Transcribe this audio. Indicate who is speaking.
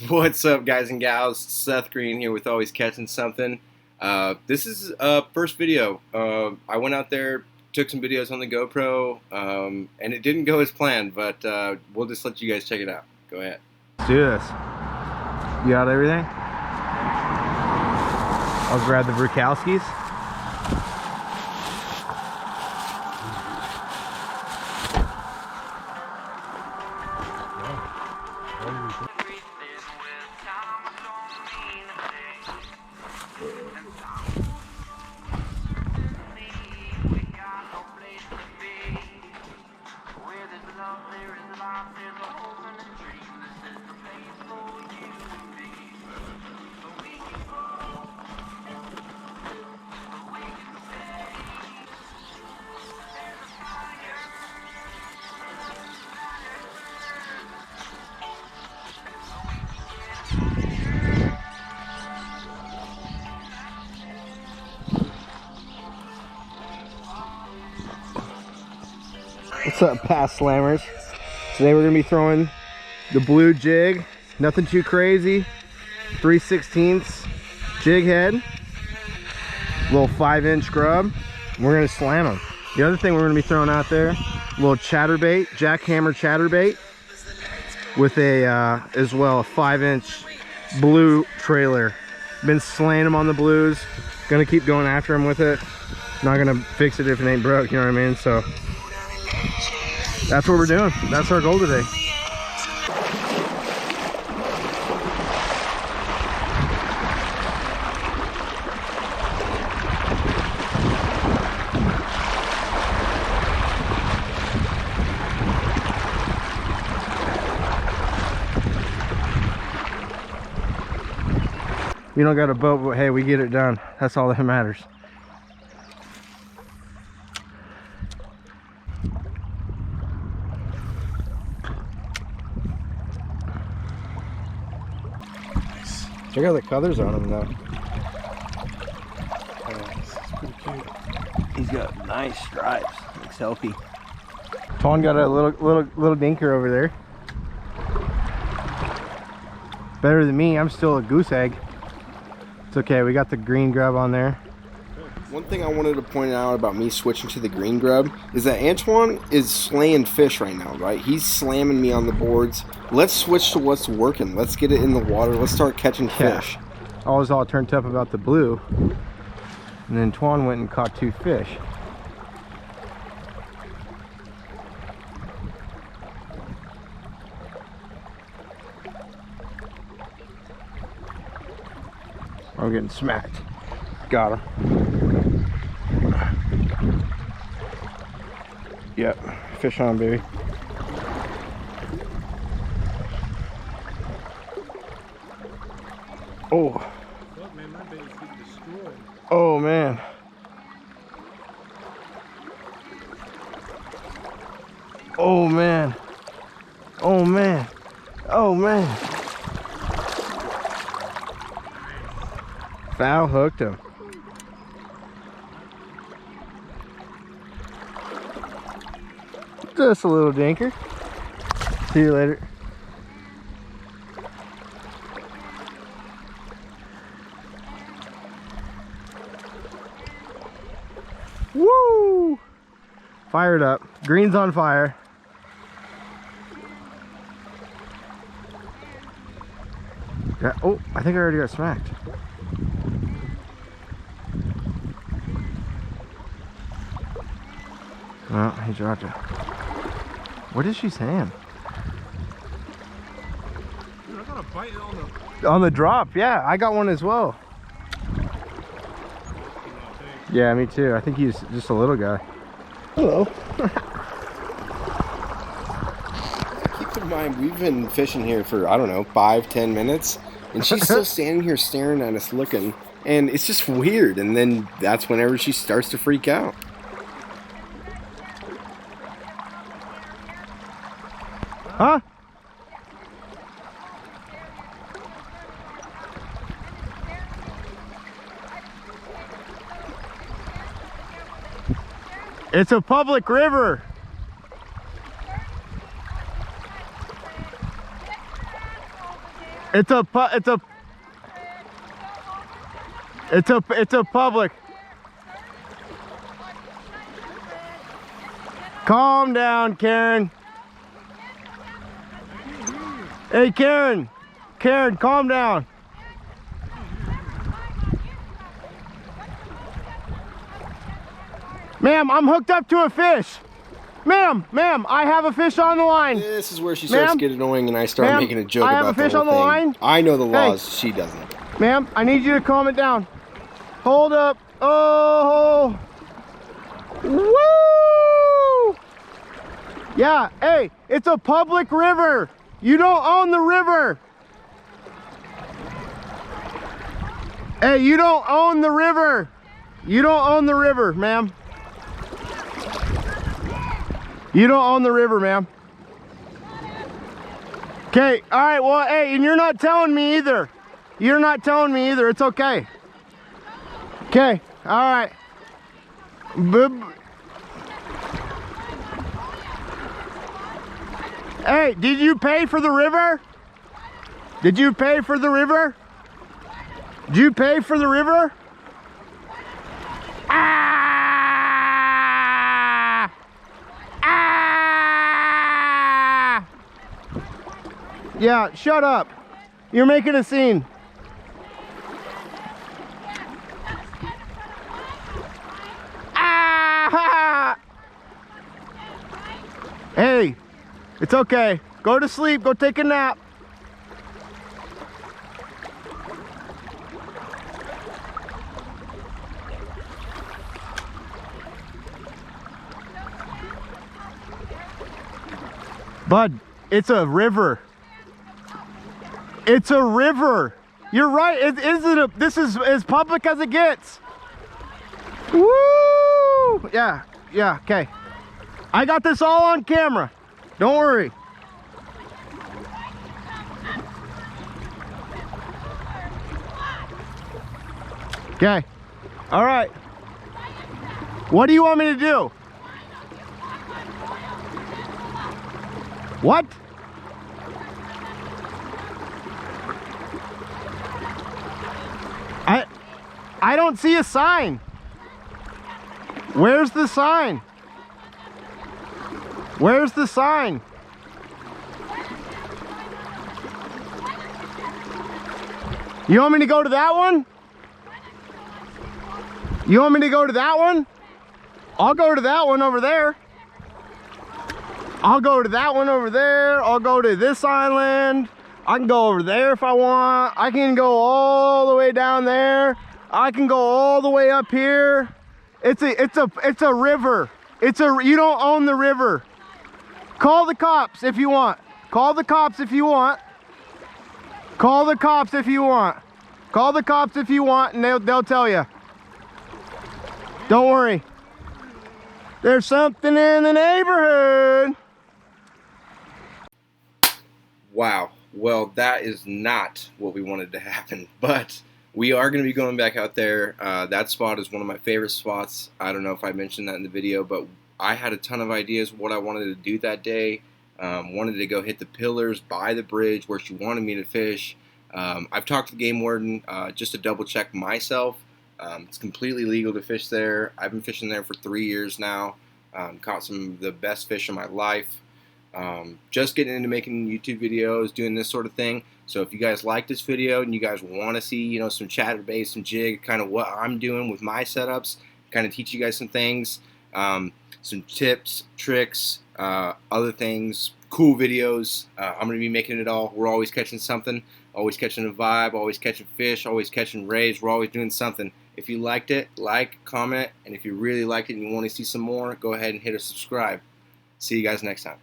Speaker 1: What's up, guys and gals? Seth Green here with Always Catching Something. This is first video. I went out there, took some videos on the GoPro, and it didn't go as planned, but we'll just let you guys check it out. Go ahead.
Speaker 2: Let's do this. You got everything? I'll grab the Brukowskis. What's up, past slammers? Today we're gonna be throwing the blue jig, nothing too crazy, 3/16 jig head, little 5-inch grub. We're gonna slam them. The other thing we're gonna be throwing out there, a little chatterbait, jackhammer chatterbait, with a as well a 5-inch blue trailer. Been slaying them on the blues. Gonna keep going after them with it. Not gonna fix it if it ain't broke, you know what I mean? So that's what we're doing. That's our goal today. We don't got a boat, but hey, we get it done. That's all that matters. Check out the colors on him though. It's pretty cute. He's got nice stripes. Looks healthy. Twan got a little dinker over there. Better than me. I'm still a goose egg. It's okay. We got the green grub on there.
Speaker 1: One thing I wanted to point out about me switching to the green grub is that Antoine is slaying fish right now, right? He's slamming me on the boards. Let's switch to what's working. Let's get it in the water. Let's start catching fish.
Speaker 2: I was all turned up about the blue. And then Twan went and caught 2 fish. I'm getting smacked. Got him. Yep, fish on, baby. Oh. Oh man. Oh man. Oh man. Oh man. Foul hooked him. Just a little dinker. See you later. Woo! Fired up. Green's on fire. Yeah, oh, I think I already got smacked. Oh, he dropped it. What is she saying?
Speaker 3: Dude, I got a bite
Speaker 2: on the drop. Yeah, I got one as well. Yeah, me too. I think he's just a little guy. Hello.
Speaker 1: Keep in mind, we've been fishing here for, I don't know, 5-10 minutes, and she's still standing here staring at us looking, and it's just weird. And then that's whenever she starts to freak out.
Speaker 2: Huh? It's a public river. It's a public. Calm down, Karen. Hey, Karen. Karen, calm down. Ma'am, I'm hooked up to a fish. Ma'am, I have a fish on the line.
Speaker 1: This is where she starts getting annoying and I start making a joke
Speaker 2: I
Speaker 1: about
Speaker 2: have a fish
Speaker 1: the whole
Speaker 2: on the
Speaker 1: thing.
Speaker 2: line.
Speaker 1: I know the laws, she doesn't.
Speaker 2: Ma'am, I need you to calm it down. Hold up. Oh. Woo! Yeah, hey, it's a public river. You don't own the river. Hey, you don't own the river. You don't own the river, ma'am. You don't own the river, ma'am. Okay, all right, well, hey, and you're not telling me either. You're not telling me either. It's okay. Okay, all right. Hey, did you pay for the river? Did you pay for the river? Did you pay for the river? Ah! Ah! Yeah, shut up. You're making a scene. Ah! Hey, it's okay. Go to sleep. Go take a nap. Bud, it's a river. It's a river. You're right. This is as public as it gets. Woo! Yeah, okay. I got this all on camera. Don't worry. Okay. All right. What do you want me to do? What? I don't see a sign. Where's the sign? Where's the sign? You want me to go to that one? You want me to go to that one? I'll go to that one over there. I'll go to that one over there. I'll go to this island. I can go over there if I want. I can go all the way down there. I can go all the way up here. It's a river. You don't own the river. Call the cops if you want. Call the cops if you want. Call the cops if you want. Call the cops if you want, and they'll tell you. Don't worry. There's something in the neighborhood.
Speaker 1: Wow. Well, that is not what we wanted to happen, but we are going to be going back out there. That spot is one of my favorite spots. I don't know if I mentioned that in the video, but I had a ton of ideas what I wanted to do that day. Wanted to go hit the pillars by the bridge where she wanted me to fish. I've talked to the game warden just to double check myself. It's completely legal to fish there. I've been fishing there for 3 years now. Caught some of the best fish of my life. Just getting into making YouTube videos, doing this sort of thing. So if you guys like this video and you guys want to see, you know, some chatterbait, some jig, kind of what I'm doing with my setups, kind of teach you guys some things, some tips, tricks, other things, cool videos. I'm going to be making it all. We're always catching something, always catching a vibe, always catching fish, always catching rays. We're always doing something. If you liked it, like, comment, and if you really liked it and you want to see some more, go ahead and hit a subscribe. See you guys next time.